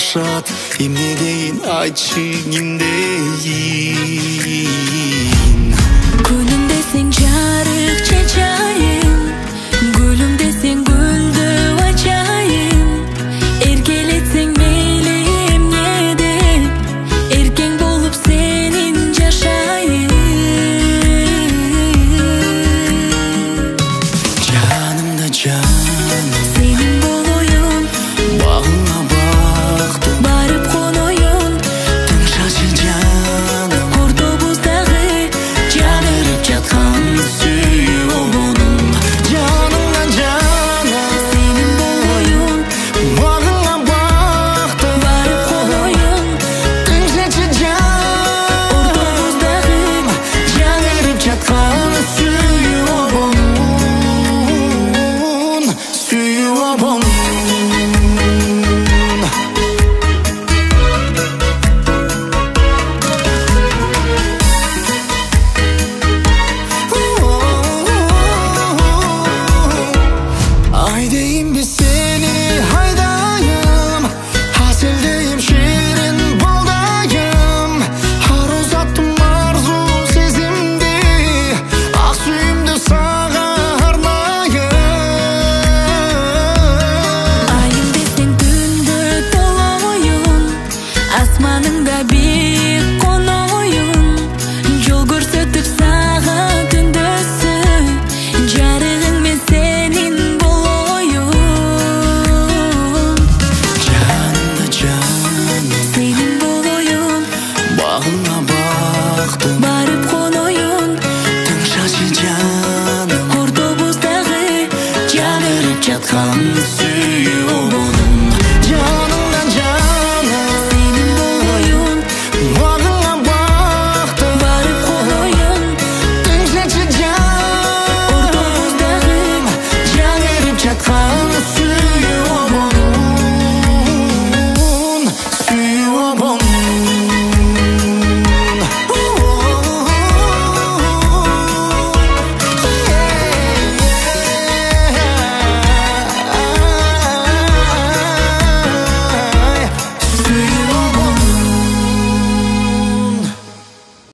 алышат, эмне дейин айтчы кимдейин. Күнүм десең жарык чачайын, гүлүм десең гүлдү ачайын. Эркелетсең мейли эмнеде, эркең болуп сенин жашайын. Жанымда жаным, Сенин болоюн, багыңа бактым, барып коноюн. тыңшачы жаным, Ортобуздагы жанырып жаткан сүйүү обоным. Жанымда жаным, сенин болоюн, багыңа бактым, барып коноюн. тыңшачы жаным, Ортобуздагы жанырып жаткан сүйүү обоmun, сүйүү обоmun. Айдейм біз сені айдайым, асылдейм шерін балдайым. Ару заттым арзу сезімде, ақ сүйімді саға арнайым. Айым десең күндө толоюн, асманыңда биік коноюн. Жол көрсөтүп сага күндөсү, жарыгың мен сенин болоюн. Жанымда жаным, Сенин болоюн, багыңа бактым, барып коноюн. тыңшачы жаным, Ортобуздагы жанырып жаткан сүйүү